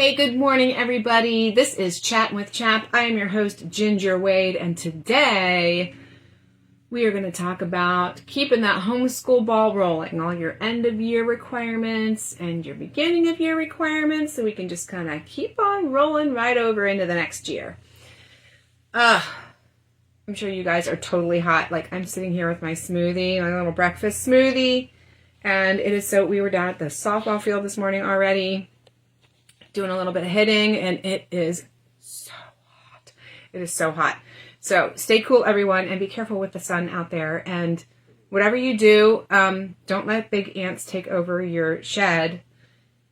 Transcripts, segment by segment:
Hey, good morning, everybody. This is Chattin with CHAP. I am your host, Ginger Wade, and today we are going to talk about keeping that homeschool ball rolling, all your end-of-year requirements and your beginning-of-year requirements, so we can just kind of keep on rolling right over into the next year. I'm sure you guys are totally hot. Like, I'm sitting here with my smoothie, my little breakfast smoothie, and it is so, we were down at the softball field this morning already, doing a little bit of hitting, and it is so hot. It is so hot. So stay cool, everyone, and be careful with the sun out there. And whatever you do, don't let big ants take over your shed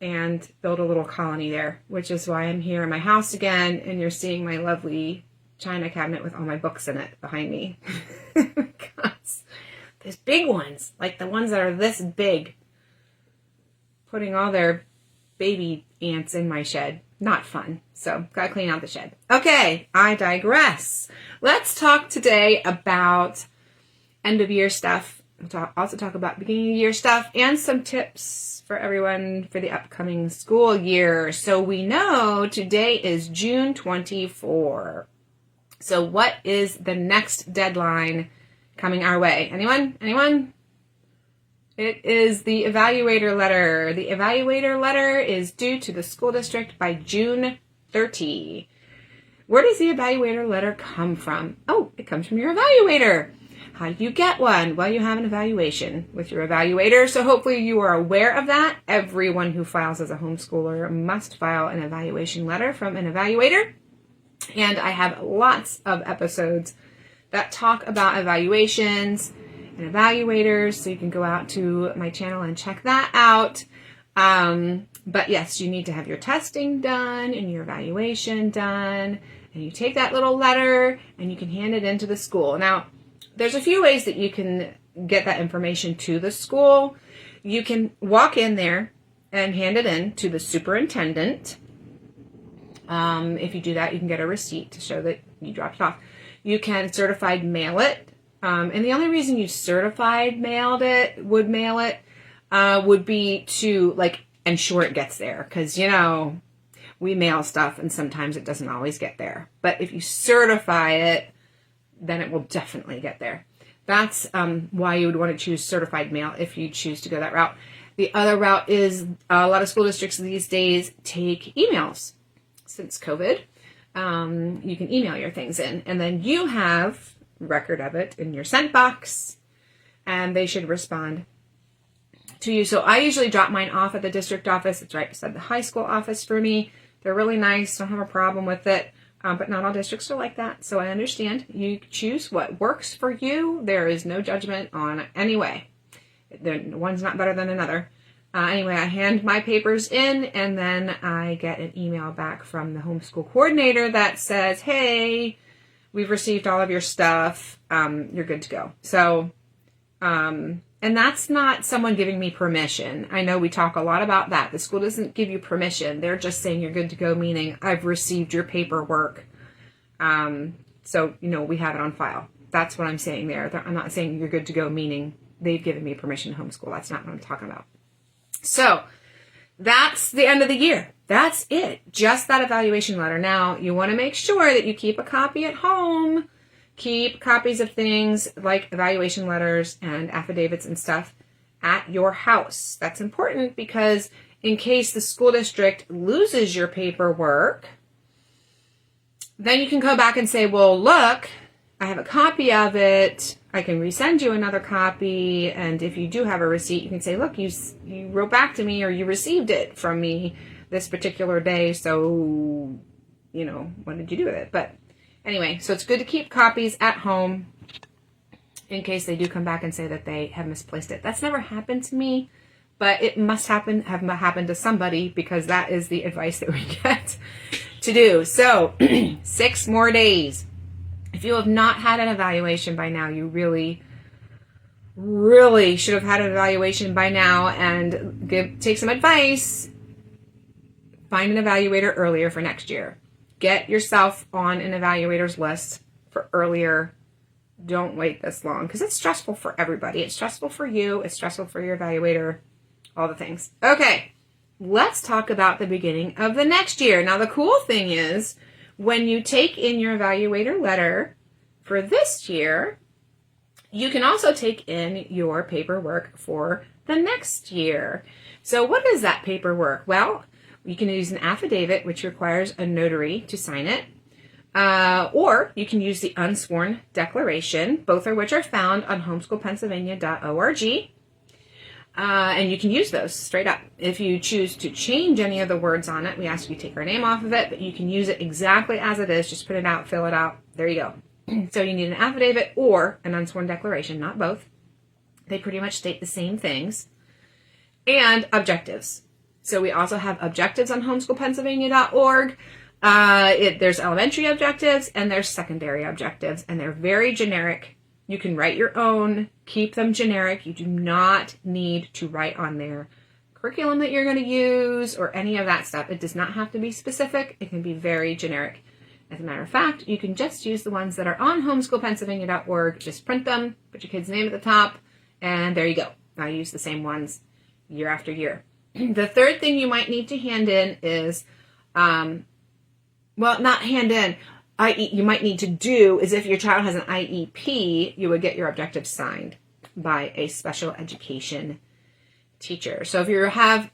and build a little colony there, which is why I'm here in my house again, and you're seeing my lovely china cabinet with all my books in it behind me. Because there's big ones, like the ones that are this big, putting all their baby ants in my shed. Not fun. So, gotta clean out the shed. Okay, I digress. Let's talk today about end of year stuff. We'll also talk about beginning of year stuff and some tips for everyone for the upcoming school year. So we know today is June 24. So what is the next deadline coming our way? Anyone? It is the evaluator letter. The evaluator letter is due to the school district by June 30. Where does the evaluator letter come from? Oh, it comes from your evaluator. How do you get one? Well, you have an evaluation with your evaluator, so hopefully you are aware of that. Everyone who files as a homeschooler must file an evaluation letter from an evaluator. And I have lots of episodes that talk about evaluations and evaluators, so you can go out to my channel and check that out. But yes, you need to have your testing done and your evaluation done, and you take that little letter and you can hand it into the school. Now, there's a few ways that you can get that information to the school. You can walk in there and hand it in to the superintendent. If you do that, you can get a receipt to show that you dropped it off. You can certified mail it. And the only reason you certified mail it would be to, like, ensure it gets there. Because, you know, we mail stuff and sometimes it doesn't always get there. But if you certify it, then it will definitely get there. That's why you would want to choose certified mail if you choose to go that route. The other route is a lot of school districts these days take emails. Since COVID, you can email your things in. And then you have record of it in your sent box, and they should respond to you. So I usually drop mine off at the district office. It's right beside the high school office for me. They're really nice, don't have a problem with it, but not all districts are like that, so I understand. You choose what works for you. There is no judgment on any way. One's not better than another. Anyway, I hand my papers in, and then I get an email back from the homeschool coordinator that says, hey, we've received all of your stuff. You're good to go. So, and that's not someone giving me permission. I know we talk a lot about that. The school doesn't give you permission. They're just saying you're good to go, meaning I've received your paperwork. So, you know, we have it on file. That's what I'm saying there. I'm not saying you're good to go, meaning they've given me permission to homeschool. That's not what I'm talking about. So that's the end of the year. That's it. Just that evaluation letter. Now, you want to make sure that you keep a copy at home. Keep copies of things like evaluation letters and affidavits and stuff at your house. That's important because in case the school district loses your paperwork, then you can go back and say, well, look, I have a copy of it. I can resend you another copy. And if you do have a receipt, you can say, look, you wrote back to me, or you received it from me this particular day. So, you know, what did you do with it? But anyway, so it's good to keep copies at home in case they do come back and say that they have misplaced it. That's never happened to me, but it must have happened to somebody, because that is the advice that we get to do. So 6 more days. If you have not had an evaluation by now, you really should have had an evaluation by now, and take some advice. Find an evaluator earlier for next year. Get yourself on an evaluator's list for earlier. Don't wait this long, because it's stressful for everybody. It's stressful for you. It's stressful for your evaluator. All the things. Okay. let's talk about the beginning of the next year. Now, the cool thing is when you take in your evaluator letter for this year, you can also take in your paperwork for the next year. So what is that paperwork? Well, you can use an affidavit, which requires a notary to sign it, or you can use the unsworn declaration, both of which are found on homeschoolpennsylvania.org. And you can use those straight up. If you choose to change any of the words on it, we ask you to take our name off of it, but you can use it exactly as it is. Just print it out, fill it out. There you go. So you need an affidavit or an unsworn declaration, not both. They pretty much state the same things. And objectives. So we also have objectives on homeschoolpennsylvania.org. There's elementary objectives and there's secondary objectives, and they're very generic. You can write your own, keep them generic. You do not need to write on their curriculum that you're going to use or any of that stuff. It does not have to be specific. It can be very generic. As a matter of fact, you can just use the ones that are on homeschoolpennsylvania.org. Just print them, put your kid's name at the top, and there you go. I use the same ones year after year. The third thing you might need to hand in is, not hand in, you might need to do is if your child has an IEP, you would get your objectives signed by a special education teacher. So if you have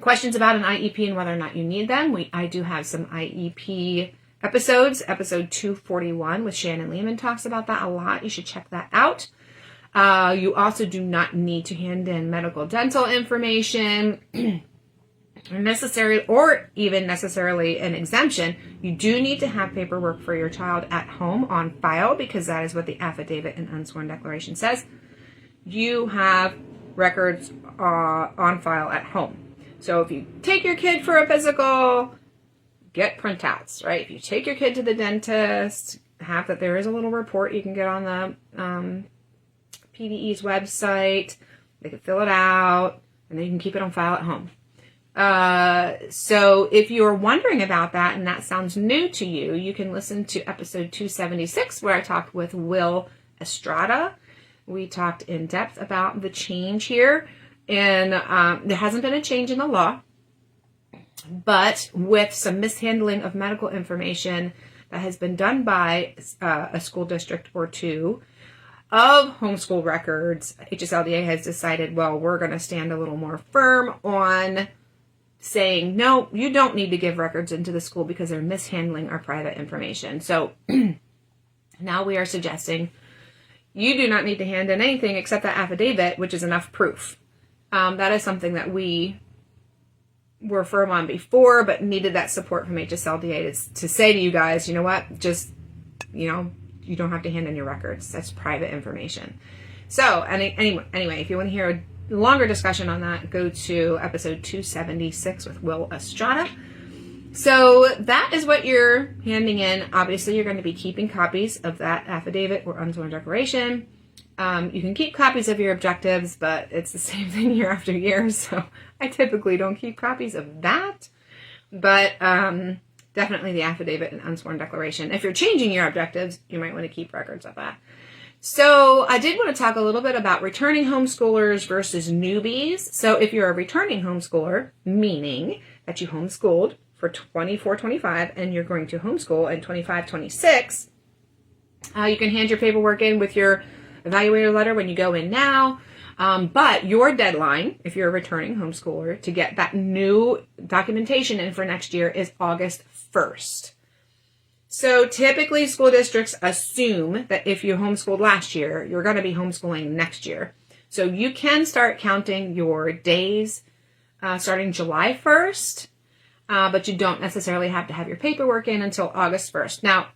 questions about an IEP and whether or not you need them, I do have some IEP episodes. Episode 241 with Shannon Lehman talks about that a lot. You should check that out. You also do not need to hand in medical dental information necessarily an exemption. You do need to have paperwork for your child at home on file because that is what the affidavit and unsworn declaration says. You have records on file at home. So if you take your kid for a physical, get printouts, right? If you take your kid to the dentist, have that there is a little report you can get on the PDE's website. They can fill it out, and then you can keep it on file at home. So if you're wondering about that and that sounds new to you, you can listen to episode 276 where I talked with Will Estrada. We talked in depth about the change here, and there hasn't been a change in the law, but with some mishandling of medical information that has been done by a school district or two of homeschool records, HSLDA has decided, well, we're going to stand a little more firm on saying, no, you don't need to give records into the school because they're mishandling our private information. So now we are suggesting you do not need to hand in anything except that affidavit, which is enough proof. That is something that we were firm on before, but needed that support from HSLDA to say to you guys, you know what, just, you don't have to hand in your records. That's private information. So anyway, if you want to hear a longer discussion on that, go to episode 276 with Will Estrada. So that is what you're handing in. Obviously, you're going to be keeping copies of that affidavit or unsworn declaration. You can keep copies of your objectives, but it's the same thing year after year, so I typically don't keep copies of that. But definitely the affidavit and unsworn declaration. If you're changing your objectives, you might want to keep records of that. So I did want to talk a little bit about returning homeschoolers versus newbies. So if you're a returning homeschooler, meaning that you homeschooled for 24-25 and you're going to homeschool in 25-26, you can hand your paperwork in with your evaluator letter when you go in now. But your deadline, if you're a returning homeschooler, to get that new documentation in for next year is August 1st. So typically school districts assume that if you homeschooled last year, you're going to be homeschooling next year. So you can start counting your days starting July 1st, but you don't necessarily have to have your paperwork in until August 1st. Now,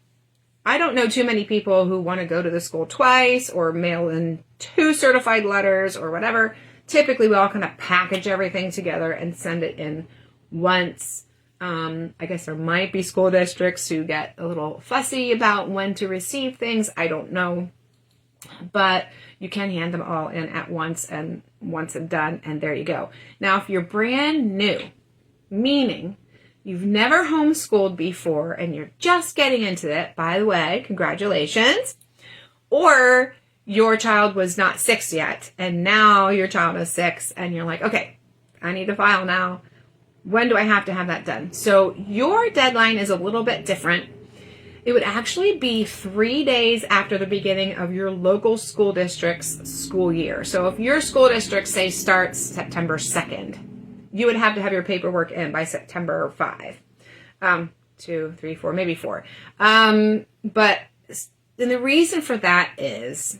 I don't know too many people who want to go to the school twice or mail in 2 certified letters or whatever. Typically, we all kind of package everything together and send it in once. I guess there might be school districts who get a little fussy about when to receive things. I don't know. But you can hand them all in at once, and once it's done, and there you go. Now, if you're brand new, meaning you've never homeschooled before and you're just getting into it, by the way, congratulations. Or your child was not 6 yet, and now your child is 6, and you're like, okay, I need to file now. when do I have to have that done? So your deadline is a little bit different. It would actually be 3 days after the beginning of your local school district's school year. So if your school district, say, starts September 2nd, you would have to have your paperwork in by September 5. 2, 3, 4, maybe 4. But the reason for that is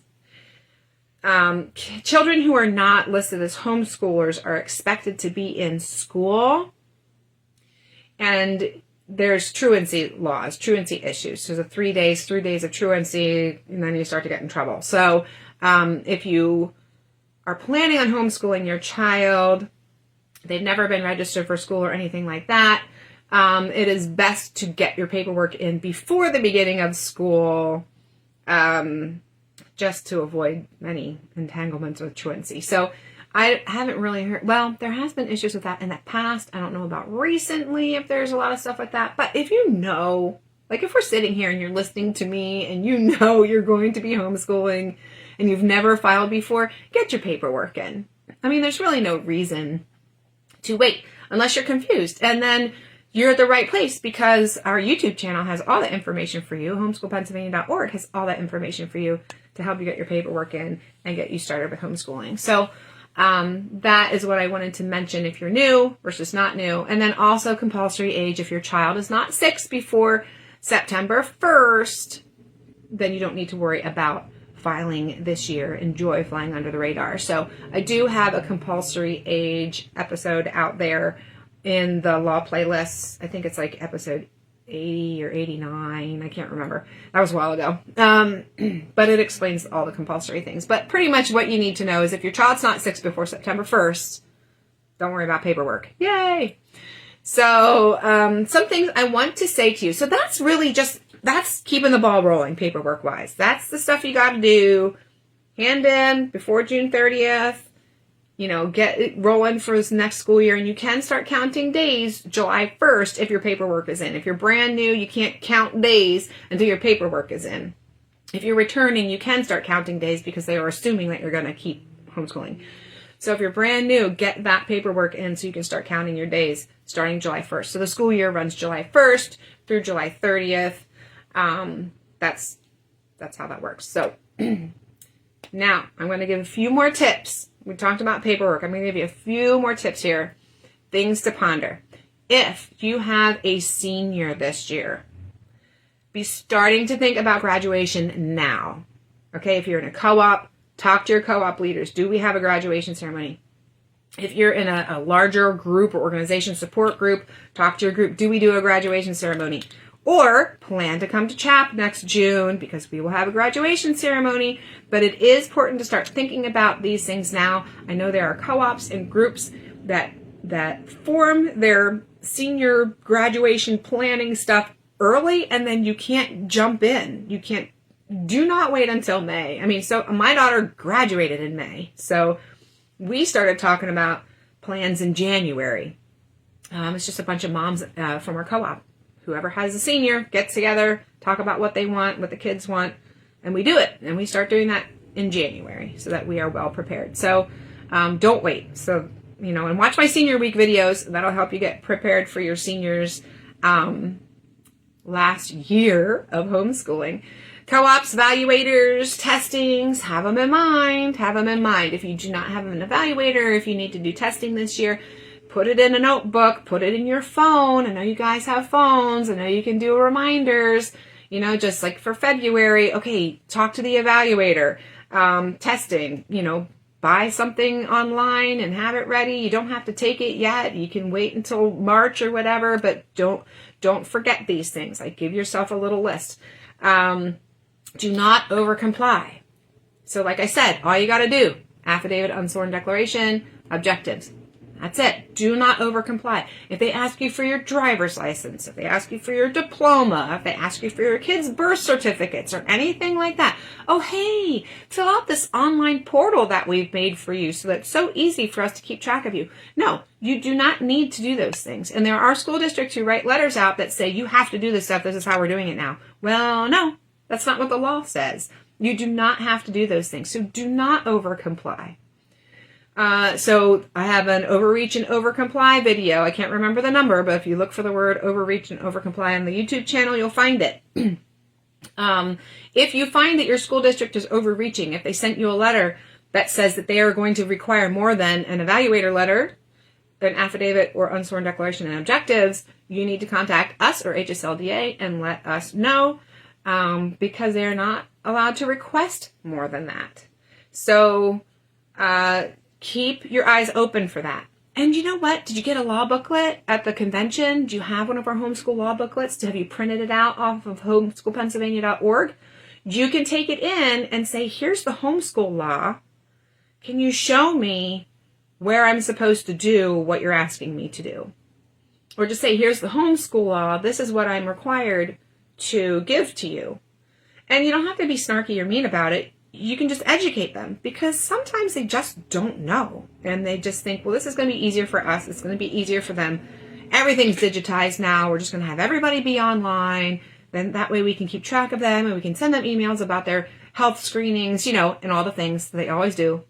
children who are not listed as homeschoolers are expected to be in school, and there's truancy laws, truancy issues. So the 3 days of truancy, and then you start to get in trouble. So if you are planning on homeschooling your child, they've never been registered for school or anything like that, it is best to get your paperwork in before the beginning of school, just to avoid any entanglements with truancy. So I haven't really heard, well, there has been issues with that in the past. I don't know about recently if there's a lot of stuff like that. But if you know, like if we're sitting here and you're listening to me and you know you're going to be homeschooling and you've never filed before, get your paperwork in. I mean, there's really no reason to wait unless you're confused. And then you're at the right place because our YouTube channel has all that information for you. Homeschoolpennsylvania.org has all that information for you to help you get your paperwork in and get you started with homeschooling. So that is what I wanted to mention if you're new versus not new. And then also compulsory age. If your child is not 6 before September 1st, then you don't need to worry about filing this year. Enjoy flying under the radar. So I do have a compulsory age episode out there in the law playlist. I think it's like episode 80 or 89. I can't remember. That was a while ago. But it explains all the compulsory things. But pretty much what you need to know is if your child's not 6 before September 1st, don't worry about paperwork. Yay! So some things I want to say to you. So that's really that's keeping the ball rolling paperwork-wise. That's the stuff you got to do. Hand in before June 30th. You know, get it rolling for this next school year, and you can start counting days July 1st if your paperwork is in. If you're brand new, you can't count days until your paperwork is in. If you're returning, you can start counting days because they are assuming that you're going to keep homeschooling. So if you're brand new, get that paperwork in so you can start counting your days starting July 1st. So the school year runs July 1st through July 30th. That's how that works. So now I'm going to give a few more tips. We talked about paperwork. I'm going to give you a few more tips here. Things to ponder. If you have a senior this year, be starting to think about graduation now. Okay, if you're in a co-op, talk to your co-op leaders. Do we have a graduation ceremony? If you're in a larger group or organization support group, talk to your group. Do we do a graduation ceremony? Or plan to come to CHAP next June because we will have a graduation ceremony. But it is important to start thinking about these things now. I know there are co-ops and groups that form their senior graduation planning stuff early, and then you can't jump in. Do not wait until May. I mean, so my daughter graduated in May. So we started talking about plans in January. It's just a bunch of moms from our co-op. Whoever has a senior gets together, talk about what they want, what the kids want, and we do it. And we start doing that in January so that we are well prepared. So don't wait. So, and watch my senior week videos. That'll help you get prepared for your seniors last year of homeschooling. Co-ops, evaluators, testings, have them in mind. Have them in mind. If you do not have an evaluator, if you need to do testing this year, put it in a notebook, put it in your phone. I know you guys have phones. I know you can do reminders, just like for February. Okay, talk to the evaluator. Testing, buy something online and have it ready. You don't have to take it yet. You can wait until March or whatever, but don't forget these things. Like give yourself a little list. Do not overcomply. So like I said, all you got to do, affidavit, unsworn declaration, objectives. That's it. Do not overcomply. If they ask you for your driver's license, if they ask you for your diploma, if they ask you for your kids' birth certificates or anything like that, oh, hey, fill out this online portal that we've made for you so that it's so easy for us to keep track of you. No, you do not need to do those things. And there are school districts who write letters out that say, you have to do this stuff. This is how we're doing it now. Well, no, that's not what the law says. You do not have to do those things. So do not overcomply. So I have an overreach and overcomply video. I can't remember the number, but if you look for the word overreach and overcomply on the YouTube channel, you'll find it. If you find that your school district is overreaching, if they sent you a letter that says that they are going to require more than an evaluator letter, an affidavit, or unsworn declaration and objectives, you need to contact us or HSLDA and let us know, because they're not allowed to request more than that. So keep your eyes open for that. And you know what? Did you get a law booklet at the convention? Do you have one of our homeschool law booklets? Have you printed it out off of homeschoolpennsylvania.org? You can take it in and say, here's the homeschool law. Can you show me where I'm supposed to do what you're asking me to do? Or just say, here's the homeschool law. This is what I'm required to give to you. And you don't have to be snarky or mean about it. You can just educate them, because sometimes they just don't know. And they just think, well, this is going to be easier for us. It's going to be easier for them. Everything's digitized now. We're just going to have everybody be online. Then that way we can keep track of them and we can send them emails about their health screenings, and all the things they always do.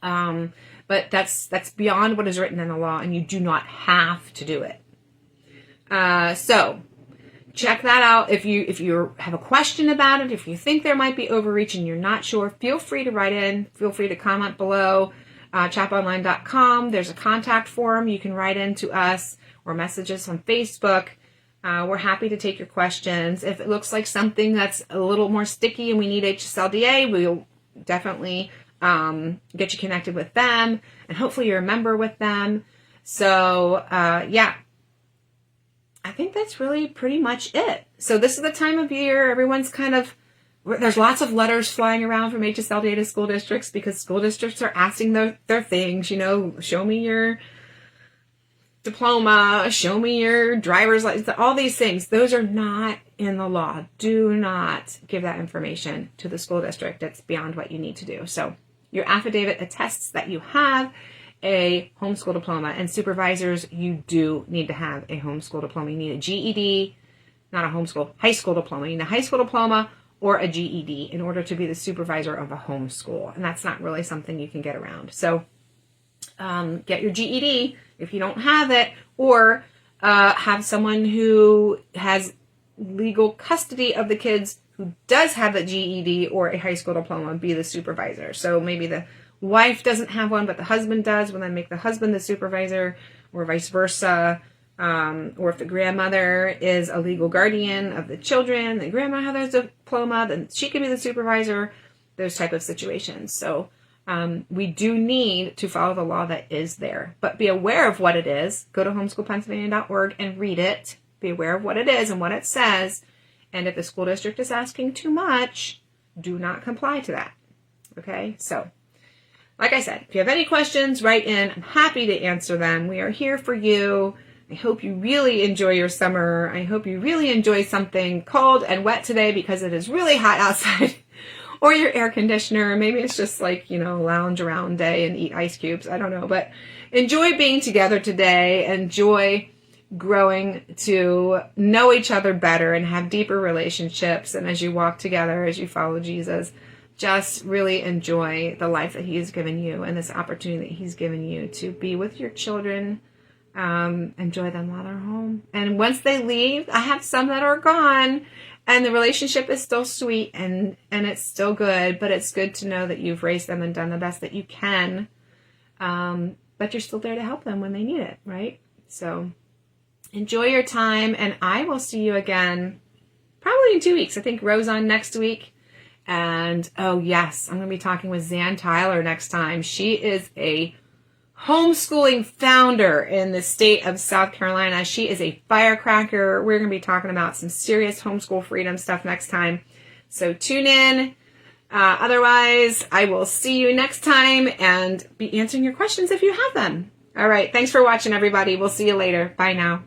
But that's beyond what is written in the law, and you do not have to do it. So check that out. If you have a question about it, if you think there might be overreach and you're not sure, feel free to write in. Feel free to comment below. chaponline.com. There's a contact form. You can write in to us or message us on Facebook. We're happy to take your questions. If it looks like something that's a little more sticky and we need HSLDA, we'll definitely get you connected with them, and hopefully you're a member with them. So yeah, I think that's really pretty much it. So this is the time of year everyone's there's lots of letters flying around from HSLDA to school districts, because school districts are asking their things, show me your diploma, show me your driver's license, all these things. Those are not in the law. Do not give that information to the school district. It's beyond what you need to do. So your affidavit attests that you have a homeschool diploma, and supervisors, you do need to have a homeschool diploma. You need a GED, not a high school diploma. You need a high school diploma or a GED in order to be the supervisor of a homeschool. And that's not really something you can get around. So get your GED if you don't have it, or have someone who has legal custody of the kids who does have a GED or a high school diploma be the supervisor. So maybe the wife doesn't have one, but the husband does. Well, then make the husband the supervisor, or vice versa. Or if the grandmother is a legal guardian of the children, the grandma has a diploma, then she can be the supervisor. Those type of situations. So we do need to follow the law that is there, but be aware of what it is. Go to homeschoolpennsylvania.org and read it. Be aware of what it is and what it says. And if the school district is asking too much, do not comply to that. Okay? So, like I said, if you have any questions, write in. I'm happy to answer them. We are here for you. I hope you really enjoy your summer. I hope you really enjoy something cold and wet today, because it is really hot outside. Or your air conditioner. Maybe it's just lounge around day and eat ice cubes. I don't know. But enjoy being together today. Enjoy growing to know each other better and have deeper relationships. And as you walk together, as you follow Jesus, just really enjoy the life that he's given you and this opportunity that he's given you to be with your children. Enjoy them while they're home. And once they leave, I have some that are gone, and the relationship is still sweet and it's still good, but it's good to know that you've raised them and done the best that you can. But you're still there to help them when they need it, right? So enjoy your time, and I will see you again probably in 2 weeks. I think Rose on next week. And oh yes, I'm going to be talking with Zan Tyler next time. She is a homeschooling founder in the state of South Carolina. She is a firecracker. We're going to be talking about some serious homeschool freedom stuff next time. So tune in. Otherwise, I will see you next time and be answering your questions if you have them. All right. Thanks for watching, everybody. We'll see you later. Bye now.